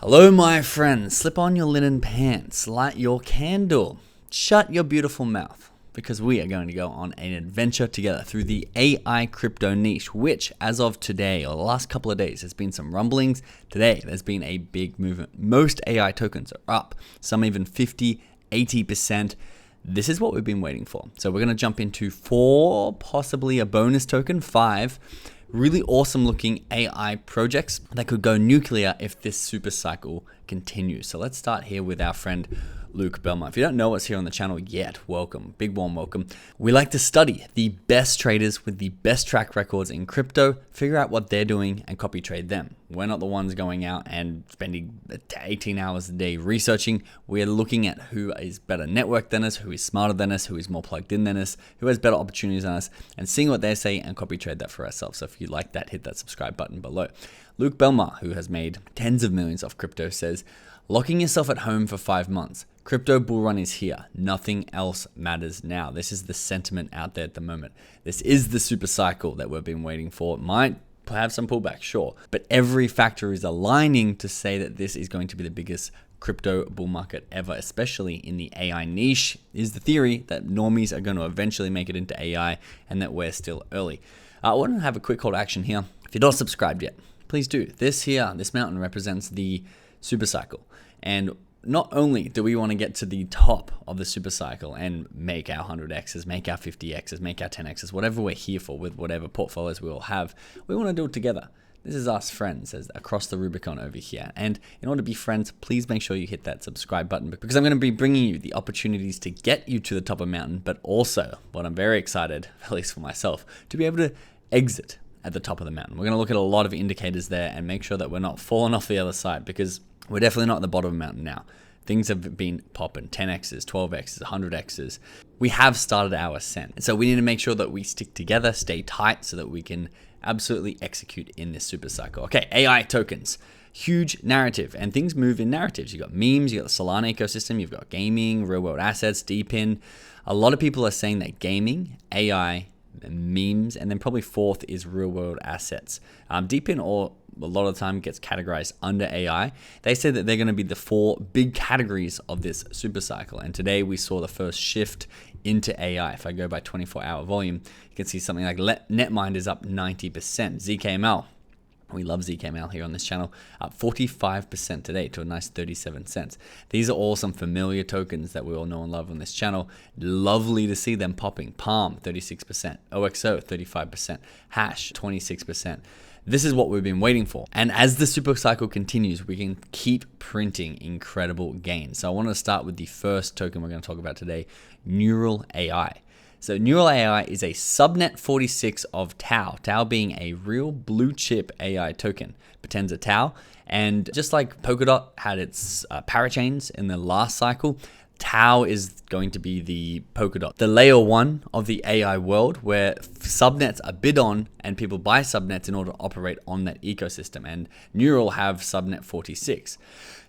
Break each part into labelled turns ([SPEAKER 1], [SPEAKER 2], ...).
[SPEAKER 1] Hello, my friends. Slip on your linen pants, light your candle, shut your beautiful mouth, because we are going to go on an adventure together through the AI crypto niche, which as of today or the last couple of days, there's been some rumblings. Today, there's been a big movement. Most AI tokens are up, some even 50, 80%. This is what we've been waiting for. So we're going to jump into 4, possibly a bonus token, 5, really awesome looking AI projects that could go nuclear if this super cycle continues. So let's start here with our friend Luke Belmont. If you don't know us here on the channel yet, welcome, big warm welcome. We like to study the best traders with the best track records in crypto, figure out what they're doing and copy trade them. We're not the ones going out and spending 18 hours a day researching. We're looking at who is better networked than us, who is smarter than us, who is more plugged in than us, who has better opportunities than us, and seeing what they say and copy trade that for ourselves. So if you like that, hit that subscribe button below. Luke Belmont, who has made tens of millions off crypto, says, locking yourself at home for 5 months. Crypto bull run is here. Nothing else matters now. This is the sentiment out there at the moment. This is the super cycle that we've been waiting for. It might have some pullback, sure, but every factor is aligning to say that this is going to be the biggest crypto bull market ever, especially in the AI niche. Is the theory that normies are going to eventually make it into AI and that we're still early. I want to have a quick call to action here. If you're not subscribed yet, please do. This mountain represents the super cycle. And not only do we want to get to the top of the super cycle and make our 100x's, make our 50x's, make our 10x's, whatever we're here for with whatever portfolios we all have, we want to do it together. This is us friends across the Rubicon over here. And in order to be friends, please make sure you hit that subscribe button because I'm going to be bringing you the opportunities to get you to the top of the mountain, but also what I'm very excited, at least for myself, to be able to exit at the top of the mountain. We're going to look at a lot of indicators there and make sure that we're not falling off the other side because we're definitely not at the bottom of the mountain now. Things have been popping, 10x's, 12x's, 100x's. We have started our ascent. And so we need to make sure that we stick together, stay tight so that we can absolutely execute in this super cycle. Okay, AI tokens, huge narrative, and things move in narratives. You've got memes, you've got the Solana ecosystem, you've got gaming, real world assets, DeepIn. A lot of people are saying that gaming, AI, memes, and then probably fourth is real world assets. DeepIn a lot of the time gets categorized under AI. They say that they're going to be the 4 big categories of this super cycle. And today we saw the first shift into AI. If I go by 24-hour volume, you can see something like Netmind is up 90%. ZKML, we love ZKML here on this channel, up 45% today to a nice 37 cents. These are all some familiar tokens that we all know and love on this channel. Lovely to see them popping. Palm, 36%. OXO, 35%. Hash, 26%. This is what we've been waiting for. And as the super cycle continues, we can keep printing incredible gains. So I want to start with the first token we're going to talk about today, Neural AI. So Neural AI is a subnet 46 of Tau, Tau being a real blue chip AI token, pretends a Tau. And just like Polkadot had its parachains in the last cycle, Tau is going to be the Polkadot, the layer 1 of the AI world where subnets are bid on and people buy subnets in order to operate on that ecosystem. And Neural have subnet 46.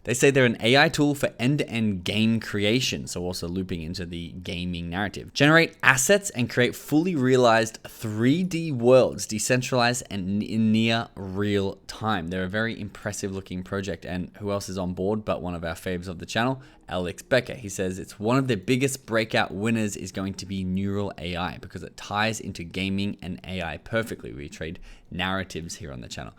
[SPEAKER 1] They say they're an AI tool for end-to-end game creation, so also looping into the gaming narrative. Generate assets and create fully realized 3D worlds, decentralized and in near real time. They're a very impressive looking project, and who else is on board but one of our faves of the channel, Alex Becker. He says it's one of the biggest breakout winners is going to be Neural AI because it ties into gaming and AI perfectly. We trade narratives here on the channel.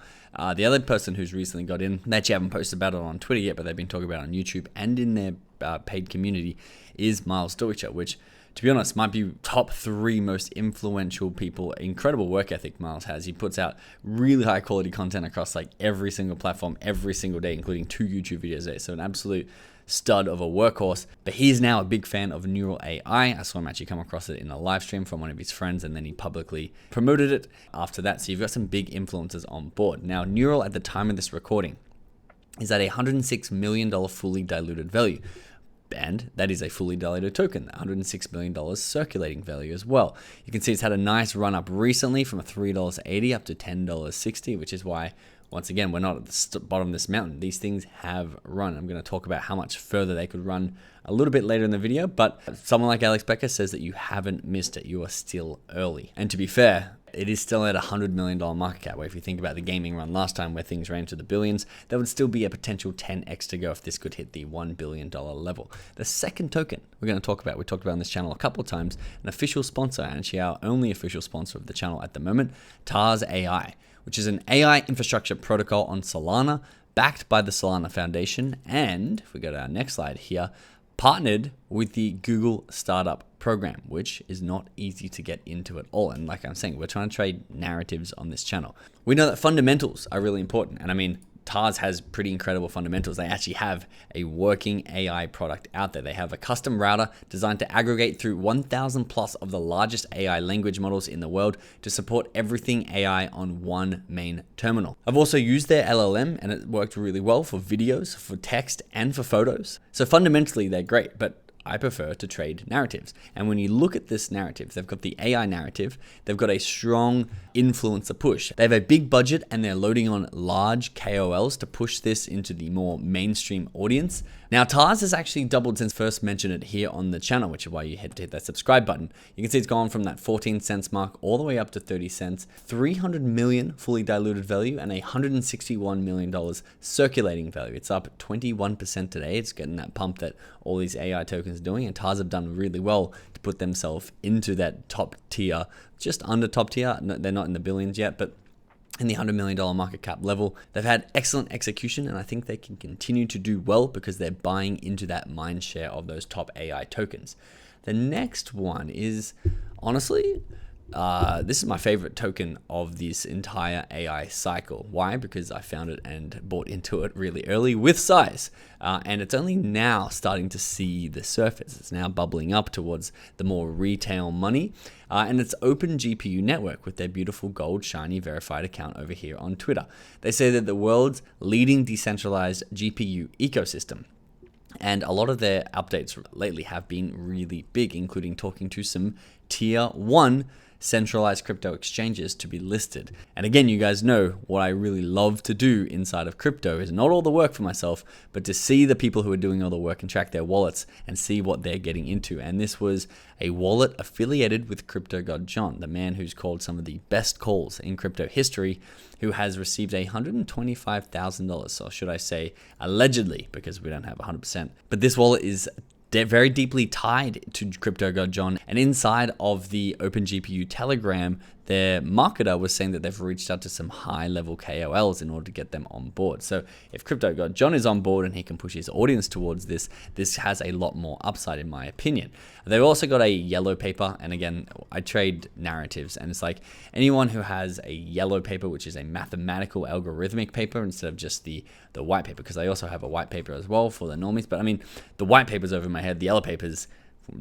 [SPEAKER 1] The other person who's recently got in, they actually haven't posted about it on Twitter yet, but they've been talking about it on YouTube and in their paid community, is Miles Deutscher, which, to be honest, might be top 3 most influential people. Incredible work ethic Miles has. He puts out really high quality content across like every single platform, every single day, including 2 YouTube videos a day. So an absolute stud of a workhorse, but he's now a big fan of Neural AI. I saw him actually come across it in a live stream from one of his friends, and then he publicly promoted it after that. So you've got some big influencers on board. Now, Neural at the time of this recording is at a $106 million fully diluted value. And that is a fully diluted token, $106 million circulating value as well. You can see it's had a nice run up recently from $3.80 up to $10.60, which is why, once again, we're not at the bottom of this mountain. These things have run. I'm going to talk about how much further they could run a little bit later in the video, but someone like Alex Becker says that you haven't missed it. You are still early. And to be fair, it is still at $100 million market cap, where if you think about the gaming run last time where things ran to the billions, there would still be a potential 10x to go if this could hit the $1 billion level. The second token we're going to talk about, we talked about on this channel a couple of times, an official sponsor, and actually our only official sponsor of the channel at the moment, Tars AI, which is an AI infrastructure protocol on Solana, backed by the Solana Foundation, and if we go to our next slide here, partnered with the Google Startup Program, which is not easy to get into at all. And like I'm saying, we're trying to trade narratives on this channel. We know that fundamentals are really important. And I mean, Tars has pretty incredible fundamentals. They actually have a working AI product out there. They have a custom router designed to aggregate through 1,000 plus of the largest AI language models in the world to support everything AI on one main terminal. I've also used their LLM and it worked really well for videos, for text, and for photos. So fundamentally, they're great, but I prefer to trade narratives. And when you look at this narrative, they've got the AI narrative, they've got a strong influencer push. They have a big budget and they're loading on large KOLs to push this into the more mainstream audience. Now, Tars has actually doubled since first mentioned it here on the channel, which is why you had to hit that subscribe button. You can see it's gone from that 14 cents mark all the way up to 30 cents, 300 million fully diluted value, and $161 million circulating value. It's up 21% today. It's getting that pump that all these AI tokens are doing, and Tars have done really well to put themselves into that top tier, just under top tier. No, they're not in the billions yet, but in the $100 million market cap level. They've had excellent execution, and I think they can continue to do well because they're buying into that mind share of those top AI tokens. The next one is, honestly, this is my favorite token of this entire AI cycle. Why? Because I found it and bought into it really early with size. And it's only now starting to see the surface. It's now bubbling up towards the more retail money. And it's Open GPU Network with their beautiful gold shiny verified account over here on Twitter. They say that the world's leading decentralized GPU ecosystem. And a lot of their updates lately have been really big, including talking to some tier 1 centralized crypto exchanges to be listed. And again, you guys know what I really love to do inside of crypto is not all the work for myself, but to see the people who are doing all the work and track their wallets and see what they're getting into. And this was a wallet affiliated with Crypto God John, the man who's called some of the best calls in crypto history, who has received $125,000. Or should I say allegedly, because we don't have 100%. But this wallet is very deeply tied to Crypto God John, and inside of the OpenGPU Telegram, their marketer was saying that they've reached out to some high-level KOLs in order to get them on board. So if Crypto God John is on board and he can push his audience towards this, this has a lot more upside in my opinion. They've also got a yellow paper, and again, I trade narratives, and it's like anyone who has a yellow paper, which is a mathematical algorithmic paper instead of just the white paper, because I also have a white paper as well for the normies, but I mean, the white paper's over my head, the yellow paper's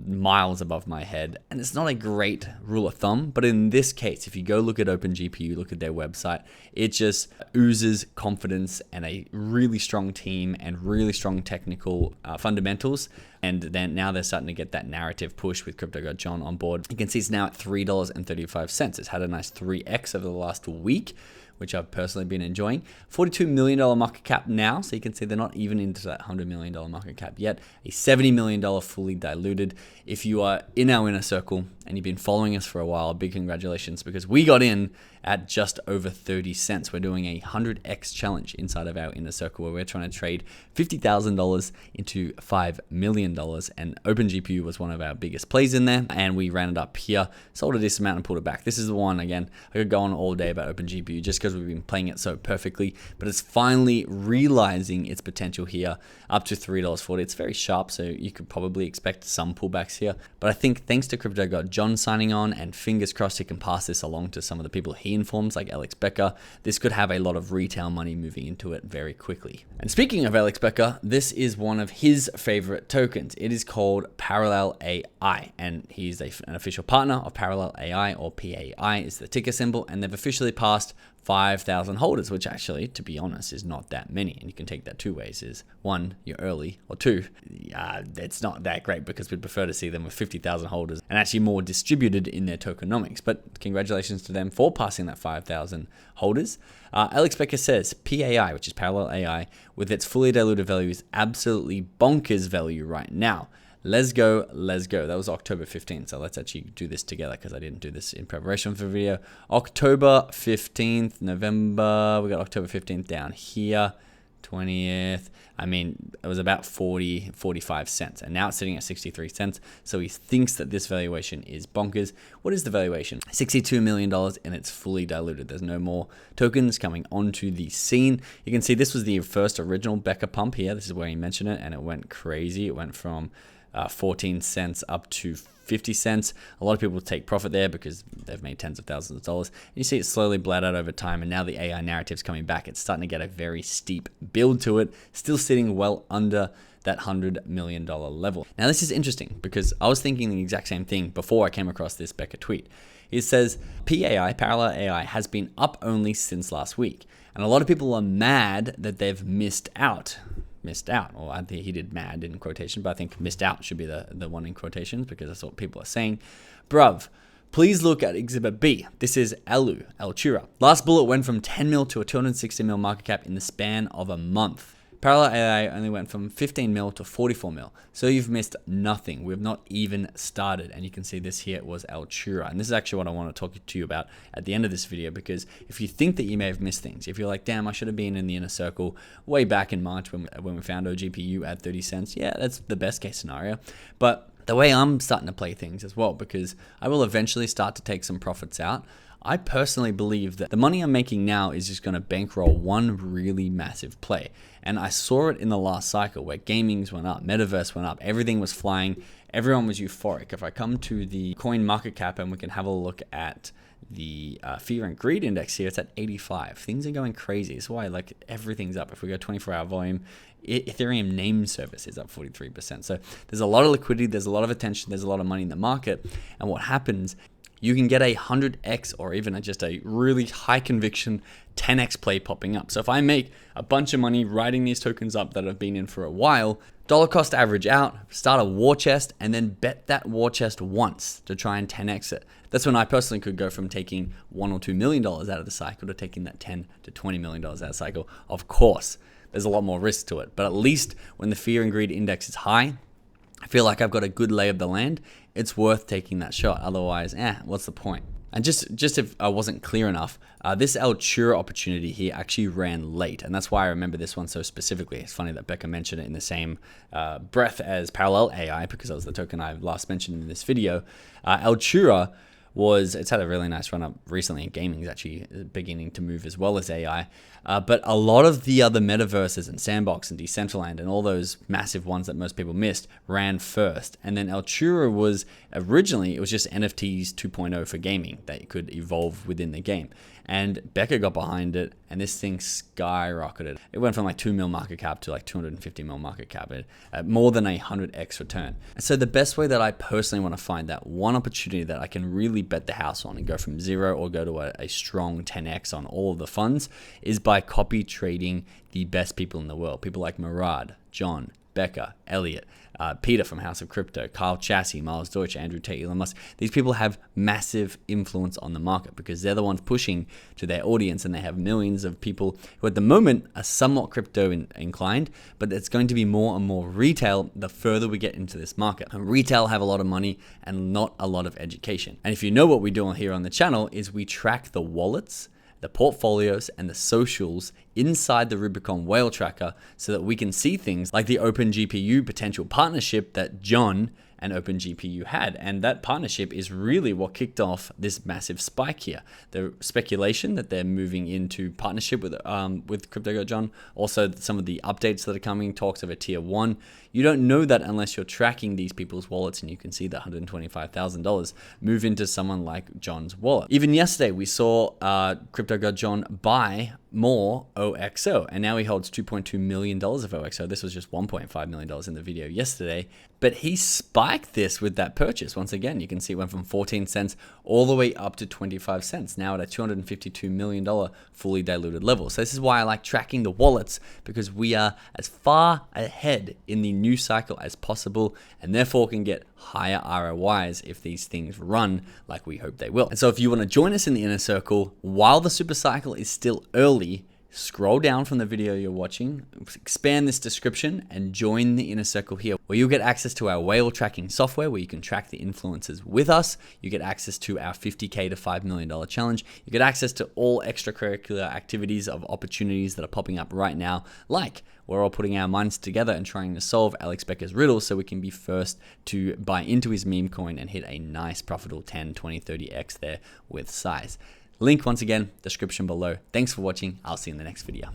[SPEAKER 1] miles above my head, and it's not a great rule of thumb, but in this case, if you go look at OpenGPU, look at their website, it just oozes confidence and a really strong team and really strong technical fundamentals. And then now they're starting to get that narrative push with Crypto God John on board. You can see it's now at $3.35. It's had a nice 3x over the last week, which I've personally been enjoying. $42 million market cap now, so you can see they're not even into that $100 million market cap yet. A $70 million fully diluted. If you are in our inner circle and you've been following us for a while, big congratulations, because we got in at just over 30 cents. We're doing a 100x challenge inside of our inner circle where we're trying to trade $50,000 into $5 million, and OpenGPU was one of our biggest plays in there, and we ran it up here, sold a decent amount and pulled it back. This is the one, again, I could go on all day about OpenGPU just because we've been playing it so perfectly, but it's finally realizing its potential here up to $3.40. It's very sharp, so you could probably expect some pullbacks here, but I think thanks to Crypto God John signing on, and fingers crossed he can pass this along to some of the people he informs, like Alex Becker, this could have a lot of retail money moving into it very quickly. And speaking of Alex Becker, this is one of his favorite tokens. It is called Parallel AI, and he's an official partner of Parallel AI, or PAI is the ticker symbol, and they've officially passed 5,000 holders, which actually, to be honest, is not that many. And you can take that two ways. Is one, you're early, or two, it's not that great, because we'd prefer to see them with 50,000 holders and actually more distributed in their tokenomics. But congratulations to them for passing that 5,000 holders. Alex Becker says PAI, which is Parallel AI, with its fully diluted value, is absolutely bonkers value right now. Let's go, let's go. That was October 15th. So let's actually do this together because I didn't do this in preparation for the video. October 15th, November. We got October 15th down here. 20th. I mean, it was about 45 cents. And now it's sitting at 63 cents. So he thinks that this valuation is bonkers. What is the valuation? $62 million, and it's fully diluted. There's no more tokens coming onto the scene. You can see this was the first original Becker pump here. This is where he mentioned it, and it went crazy. It went from 14 cents up to 50 cents. A lot of people take profit there because they've made tens of thousands of dollars. You see it slowly bled out over time, and now the AI narrative's coming back. It's starting to get a very steep build to it, still sitting well under that $100 million level. Now this is interesting because I was thinking the exact same thing before I came across this Becker tweet. It says PAI, parallel AI, has been up only since last week. And a lot of people are mad that they've missed out. Or I think he did mad in quotation, but I think missed out should be the one in quotations because that's what people are saying. Bruv, please look at Exhibit B. This is Altura. Last bullet went from 10 mil to a 260 mil market cap in the span of a month. Parallel AI only went from 15 mil to 44 mil. So you've missed nothing. We've not even started. And you can see this here was Altura. And this is actually what I want to talk to you about at the end of this video, because if you think that you may have missed things, if you're like, damn, I should have been in the inner circle way back in March when we found OGPU at 30 cents. Yeah, that's the best case scenario. But the way I'm starting to play things as well, because I will eventually start to take some profits out, I personally believe that the money I'm making now is just going to bankroll one really massive play. And I saw it in the last cycle where gamings went up, metaverse went up, everything was flying, everyone was euphoric. If I come to the coin market cap and we can have a look at the fear and greed index here, it's at 85. Things are going crazy. That's why like everything's up. If we go 24-hour volume, Ethereum name service is up 43%. So there's a lot of liquidity, there's a lot of attention, there's a lot of money in the market. And what happens, you can get a 100x or even just a really high conviction 10x play popping up. So if I make a bunch of money writing these tokens up that I've been in for a while, dollar cost average out, start a war chest, and then bet that war chest once to try and 10x it. That's when I personally could go from taking $1 or $2 million out of the cycle to taking that $10 to $20 million out of the cycle. Of course, there's a lot more risk to it, but at least when the fear and greed index is high, I feel like I've got a good lay of the land. It's worth taking that shot. Otherwise, what's the point? And just if I wasn't clear enough, this Altura opportunity here actually ran late. And that's why I remember this one so specifically. It's funny that Becker mentioned it in the same breath as Parallel AI, because that was the token I last mentioned in this video. Altura it's had a really nice run up recently, and gaming is actually beginning to move as well as AI. But a lot of the other metaverses and Sandbox and Decentraland and all those massive ones that most people missed ran first. And then Altura was originally, it was just NFTs 2.0 for gaming that you could evolve within the game. And Becker got behind it, and this thing skyrocketed. It went from like 2 mil market cap to like 250 mil market cap, at more than 100x return. And so the best way that I personally want to find that one opportunity that I can really bet the house on and go from zero or go to a strong 10x on all of the funds is by copy trading the best people in the world. People like Murad, John, Becker, Elliot, Peter from House of Crypto, Kyle Chassis, Miles Deutsch, Andrew Tate, Elon Musk. These people have massive influence on the market because they're the ones pushing to their audience, and they have millions of people who at the moment are somewhat crypto inclined, but it's going to be more and more retail the further we get into this market. And retail have a lot of money and not a lot of education. And if you know what we do here on the channel is we track the wallets, the portfolios, and the socials inside the Rubicon Whale Tracker so that we can see things like the OpenGPU potential partnership that John and OpenGPU had. And that partnership is really what kicked off this massive spike here. The speculation that they're moving into partnership with CryptoGo John, also some of the updates that are coming, talks of a tier 1. You don't know that unless you're tracking these people's wallets, and you can see the $125,000 move into someone like John's wallet. Even yesterday, we saw CryptoGo John buy more OXO, and now he holds $2.2 million of OXO. This was just $1.5 million in the video yesterday, but he spiked this with that purchase. Once again, you can see it went from 14 cents all the way up to 25 cents, now at a $252 million fully diluted level. So this is why I like tracking the wallets, because we are as far ahead in the new cycle as possible, and therefore can get higher ROIs if these things run like we hope they will. And so if you want to join us in the inner circle while the super cycle is still early, scroll down from the video you're watching, expand this description, and join the inner circle here, where you'll get access to our whale tracking software, where you can track the influencers with us. You get access to our $50K to $5 million challenge. You get access to all extracurricular activities of opportunities that are popping up right now, like we're all putting our minds together and trying to solve Alex Becker's riddle so we can be first to buy into his meme coin and hit a nice profitable 10, 20, 30x there with size. Link once again, description below. Thanks for watching. I'll see you in the next video.